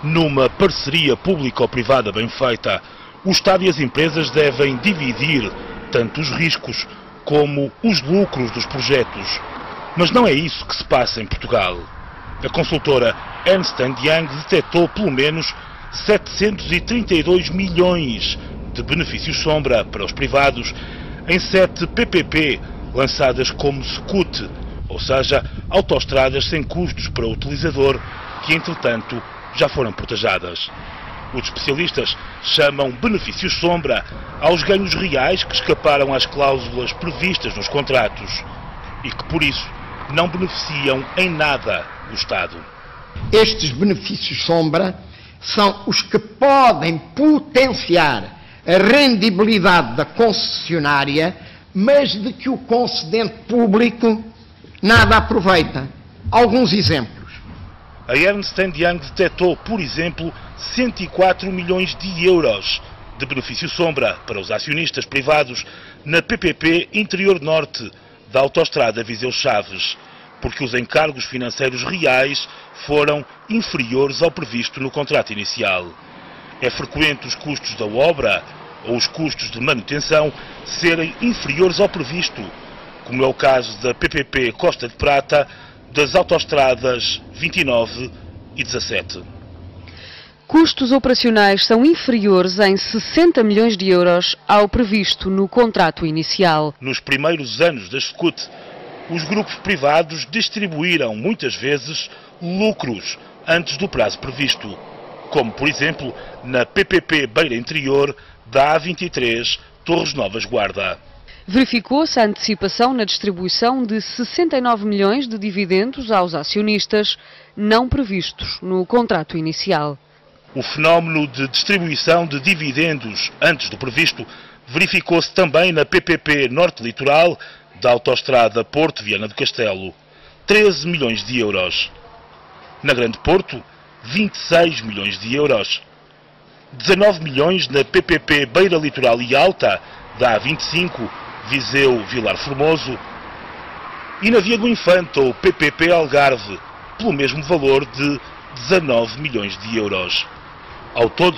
Numa parceria público-privada bem feita, o Estado e as empresas devem dividir tanto os riscos como os lucros dos projetos. Mas não é isso que se passa em Portugal. A consultora Ernst & Young detectou pelo menos 732 milhões de benefícios sombra para os privados em 7 PPP lançadas como SCUT, ou seja, autoestradas sem custos para o utilizador, que entretanto já foram protejadas. Os especialistas chamam benefícios sombra aos ganhos reais que escaparam às cláusulas previstas nos contratos e que, por isso, não beneficiam em nada o Estado. Estes benefícios sombra são os que podem potenciar a rendibilidade da concessionária, mas de que o concedente público nada aproveita. Alguns exemplos. A Ernst & Young detectou, por exemplo, 104 milhões de euros de benefício sombra para os acionistas privados na PPP Interior Norte da autoestrada Viseu-Chaves, porque os encargos financeiros reais foram inferiores ao previsto no contrato inicial. É frequente os custos da obra ou os custos de manutenção serem inferiores ao previsto, como é o caso da PPP Costa de Prata, das autoestradas 29 e 17. Custos operacionais são inferiores em 60 milhões de euros ao previsto no contrato inicial. Nos primeiros anos da SCUT, os grupos privados distribuíram muitas vezes lucros antes do prazo previsto, como por exemplo na PPP Beira Interior da A23 Torres Novas Guarda. Verificou-se a antecipação na distribuição de 69 milhões de dividendos aos acionistas, não previstos no contrato inicial. O fenómeno de distribuição de dividendos antes do previsto verificou-se também na PPP Norte Litoral da autoestrada Porto Viana do Castelo, 13 milhões de euros. Na Grande Porto, 26 milhões de euros. 19 milhões na PPP Beira Litoral e Alta da A25 Viseu-Vilar Formoso, e na Via do Infante, ou PPP Algarve, pelo mesmo valor de 19 milhões de euros. Ao todo,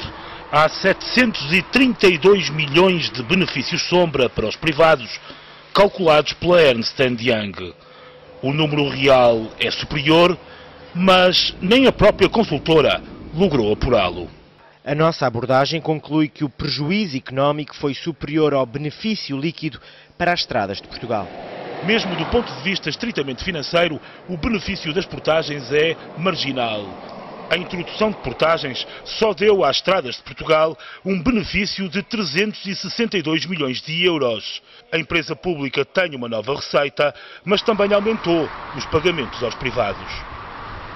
há 732 milhões de benefícios sombra para os privados, calculados pela Ernst & Young. O número real é superior, mas nem a própria consultora logrou apurá-lo. A nossa abordagem conclui que o prejuízo económico foi superior ao benefício líquido para as estradas de Portugal. Mesmo do ponto de vista estritamente financeiro, o benefício das portagens é marginal. A introdução de portagens só deu às estradas de Portugal um benefício de 362 milhões de euros. A empresa pública tem uma nova receita, mas também aumentou os pagamentos aos privados.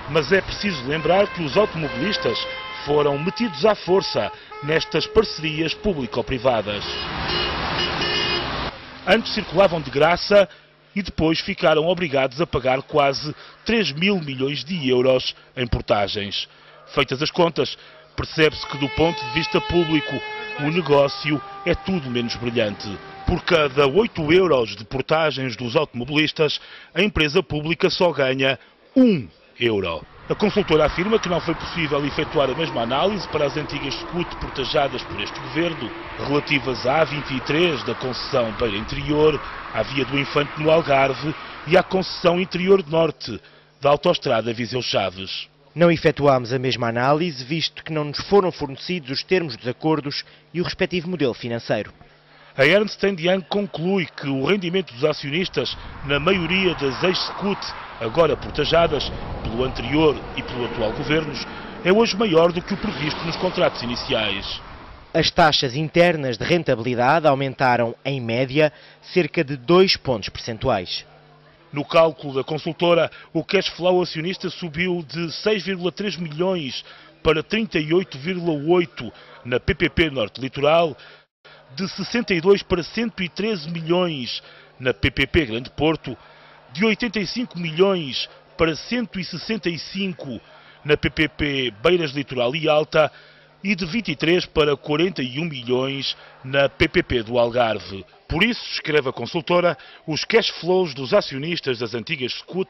Mas é preciso lembrar que os automobilistas foram metidos à força nestas parcerias público-privadas. Antes circulavam de graça e depois ficaram obrigados a pagar quase 3 mil milhões de euros em portagens. Feitas as contas, percebe-se que do ponto de vista público o negócio é tudo menos brilhante. Por cada 8 euros de portagens dos automobilistas, a empresa pública só ganha 1 euro. A consultora afirma que não foi possível efetuar a mesma análise para as antigas SCUT portajadas por este governo, relativas à A23 da concessão Beira Interior, à Via do Infante no Algarve e à concessão Interior Norte da autoestrada Viseu-Chaves. Não efetuámos a mesma análise, visto que não nos foram fornecidos os termos dos acordos e o respectivo modelo financeiro. A Ernst & Young conclui que o rendimento dos acionistas, na maioria das ex-SCUT, agora portajadas pelo anterior e pelo atual governos, é hoje maior do que o previsto nos contratos iniciais. As taxas internas de rentabilidade aumentaram, em média, cerca de 2 pontos percentuais. No cálculo da consultora, o cash flow acionista subiu de 6,3 milhões para 38,8 na PPP Norte Litoral, de 62 para 113 milhões na PPP Grande Porto, de 85 milhões para 165 na PPP Beiras Litoral e Alta e de 23 para 41 milhões na PPP do Algarve. Por isso, escreve a consultora, os cash flows dos acionistas das antigas SCUT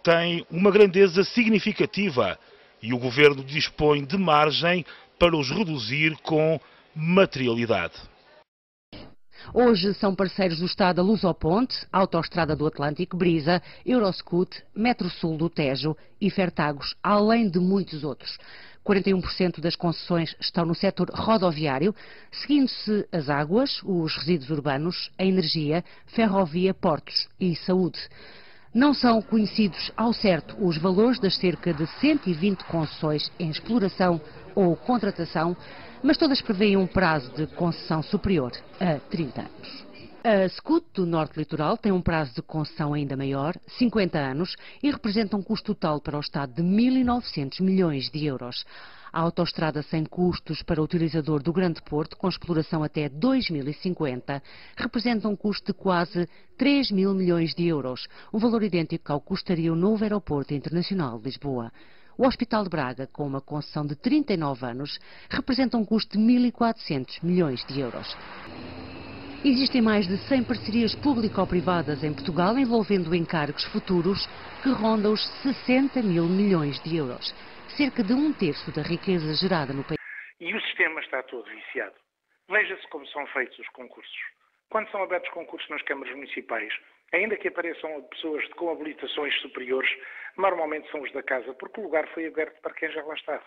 têm uma grandeza significativa e o Governo dispõe de margem para os reduzir com materialidade. Hoje são parceiros do Estado a Lusoponte, Autostrada do Atlântico, Brisa, Euroscoot, Metro Sul do Tejo e Fertagos, além de muitos outros. 41% das concessões estão no setor rodoviário, seguindo-se as águas, os resíduos urbanos, a energia, ferrovia, portos e saúde. Não são conhecidos ao certo os valores das cerca de 120 concessões em exploração ou contratação, mas todas prevêem um prazo de concessão superior a 30 anos. A SCUT do Norte Litoral tem um prazo de concessão ainda maior, 50 anos, e representa um custo total para o Estado de 1.900 milhões de euros. A autoestrada sem custos para o utilizador do Grande Porto, com exploração até 2050, representa um custo de quase 3.000 milhões de euros, um valor idêntico ao que custaria o novo Aeroporto Internacional de Lisboa. O Hospital de Braga, com uma concessão de 39 anos, representa um custo de 1.400 milhões de euros. Existem mais de 100 parcerias público-privadas em Portugal envolvendo encargos futuros que rondam os 60 mil milhões de euros, cerca de 1/3 da riqueza gerada no país. E o sistema está todo viciado. Veja-se como são feitos os concursos. Quando são abertos concursos nas câmaras municipais, ainda que apareçam pessoas com habilitações superiores, normalmente são os da casa, porque o lugar foi aberto para quem já lá estava.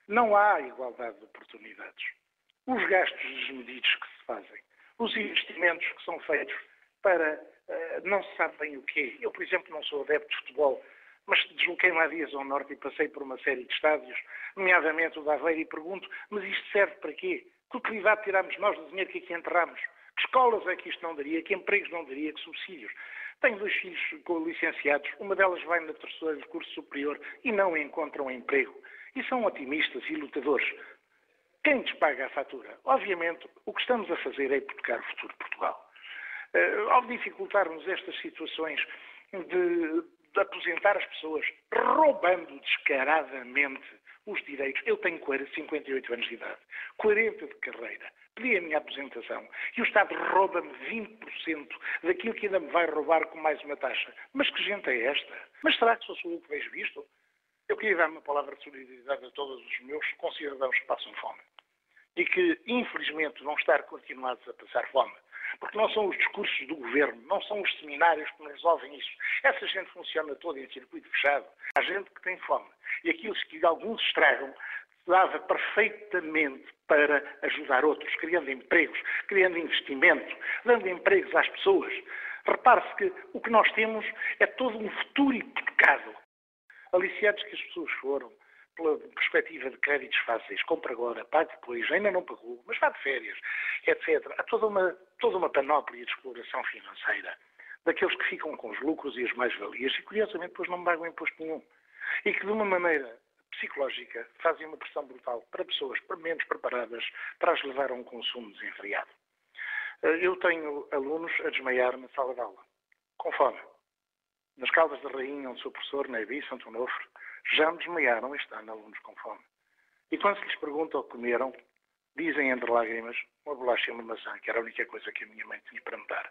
Não há igualdade de oportunidades. Os gastos desmedidos que se fazem, os investimentos que são feitos para não se sabe bem o quê. Eu, por exemplo, não sou adepto de futebol, mas desloquei-me há dias ao Norte e passei por uma série de estádios, nomeadamente o de Aveiro, e pergunto, mas isto serve para quê? Que utilidade tiramos nós do dinheiro que aqui enterramos? Que escolas é que isto não daria? Que empregos não daria? Que subsídios? Tenho 2 filhos licenciados, uma delas vai na terceira de curso superior e não encontram emprego. E são otimistas e lutadores. Quem lhes paga a fatura? Obviamente, o que estamos a fazer é hipotecar o futuro de Portugal. Ao dificultarmos estas situações de aposentar as pessoas, roubando descaradamente os direitos. Eu tenho 58 anos de idade, 40 de carreira, pedi a minha aposentação e o Estado rouba-me 20% daquilo que ainda me vai roubar com mais uma taxa. Mas que gente é esta? Mas será que sou eu que vejo isto? Eu queria dar uma palavra de solidariedade a todos os meus concidadãos que passam fome e que, infelizmente, vão estar continuados a passar fome. Porque não são os discursos do governo, não são os seminários que nos resolvem isso. Essa gente funciona toda em circuito fechado. Há gente que tem fome. E aqueles que alguns estragam dava perfeitamente para ajudar outros, criando empregos, criando investimento, dando empregos às pessoas. Repare-se que o que nós temos é todo um futuro hipotecado. Aliciados que as pessoas foram, pela perspectiva de créditos fáceis, compra agora, paga depois, ainda não pagou, mas vá de férias, etc. Há toda uma panóplia de exploração financeira daqueles que ficam com os lucros e as mais-valias e, curiosamente, depois não pagam imposto nenhum. E que, de uma maneira psicológica, fazem uma pressão brutal para pessoas menos preparadas para as levar a um consumo desenfreado. Eu tenho alunos a desmaiar na sala de aula, com fome. Nas Caldas da Rainha, onde sou professor, na EBI, Santo Onofre, já me desmaiaram este ano alunos com fome. E quando se lhes pergunta o que comeram, dizem entre lágrimas uma bolacha e uma maçã, que era a única coisa que a minha mãe tinha para me dar.